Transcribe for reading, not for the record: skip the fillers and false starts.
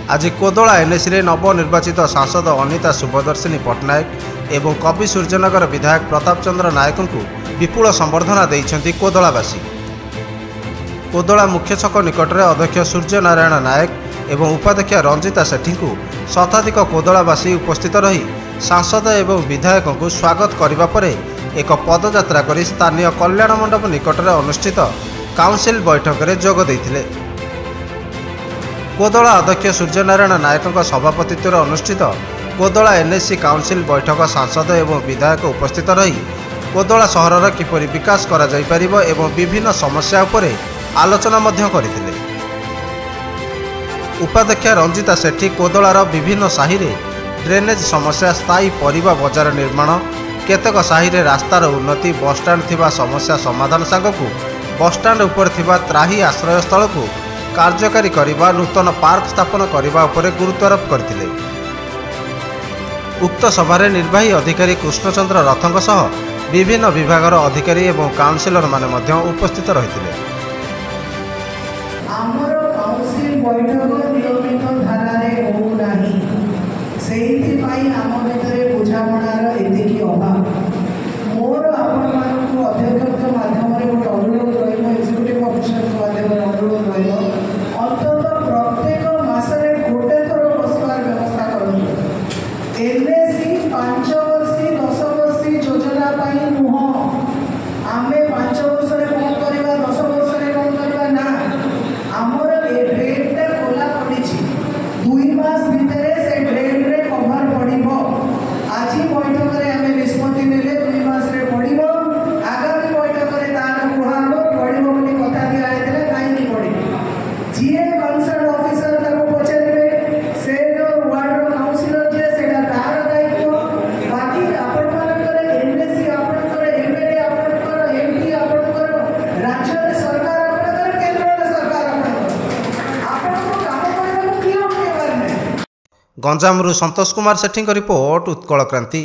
आज कोदोला एनएसी नवनिर्वाचित सांसद अनिता शुभदर्शिनी पट्टनायक एवं कवि सूर्यनगर विधायक प्रताप चंद्र नायक को विपुल संबर्धना देइछन्ति कोदोलावासी। कोदोला मुख्य छक निकट में अध्यक्ष सूर्यनारायण नायक एवं उपाध्यक्ष रंजिता सेठी को शताधिक कोदोलावासी उपस्थित रही सांसद एवं विधायक को स्वागत करने पर एक पदयात्रा कर स्थानीय कल्याण मंडप निकट में अनुष्ठित काउंसिल बैठक में जोग देइथिले। कोदोला अध्यक्ष सूर्यनारायण नायक सभापतित्व अनुष्ठित कोदोला एनएसी काउंसिल बैठक सांसद एवं विधायक उपस्थित रही कोदोला सहर किपरि विकास करा जाय परिबो एवं विभिन्न समस्या उपरे आलोचना मध्य करथिले। उपाध्यक्ष रंजिता सेठी कोदोलार विभिन्न साहि रे ड्रेनेज समस्या, स्थायी परिबा बजार निर्माण, केतक साहि रे रास्तार उन्नति, बसस्टाण्ड थिबा समस्या समाधान सांगकू बसस्टाण्ड उपर थिबा त्राही आश्रय स्थल को कार्यकारी करिबा, नूतन पार्क स्थापन करिबा उपरे गुरुत्वारोप करथिले। उक्त सभारे निर्वाही अधिकारी कृष्णचंद्र रथंक सह विभिन्न विभागर अधिकारी एवं काउंसिलर माने मध्य उपस्थित रहिथिले। आमर काउंसिल बैठक नियमित धारारे हो नाही, सेहिथि पई आम भितरे बुझामणार एतिकी अभाव। मोर आपण मानकु अध्यक्ष माध्यम रे गोटे अनुरोध रहिबो, एक्जिक्यूटिव ऑफिसर माध्यम रे अनुरोध रहिबो, अंततः प्रत्येक मासरे गोटे थर बसबार व्यवस्था करନ୍ତୁ। एनएसी 5 वर्षी 10 वर्षी योजना पई नुह, आमे 5 वर्ष रे कोन करबा 10 वर्ष रे कोन करबा ना, हमर ए ड्रेनटा खोला पड़िछि, 2 मास भितरे से ड्रेन रे कवर पड़िबो। आज बैठक रे आमे निष्पत्ति नेले 2 मास रे पड़िबो, आगामी बैठक रे तार कुहाबो पड़िबो बोली कथा दिया आइतले काई की पड़िबो। जीए कंसर्न ऑफिसर ताको पछारिबे, से जो वार्ड काउंसिलर जे सेटा तार दायित्व। बाकी आपण मानकर एनएसी आपण करे, एमएलए आपण करे, एमपी आपण करे, राज्य सरकार आपण करे, केंद्र सरकार आपण करे, आपण को काम करबा कियो केबार नै। गंजामरू संतोष कुमार सेठी रिपोर्ट, उत्कल क्रांति।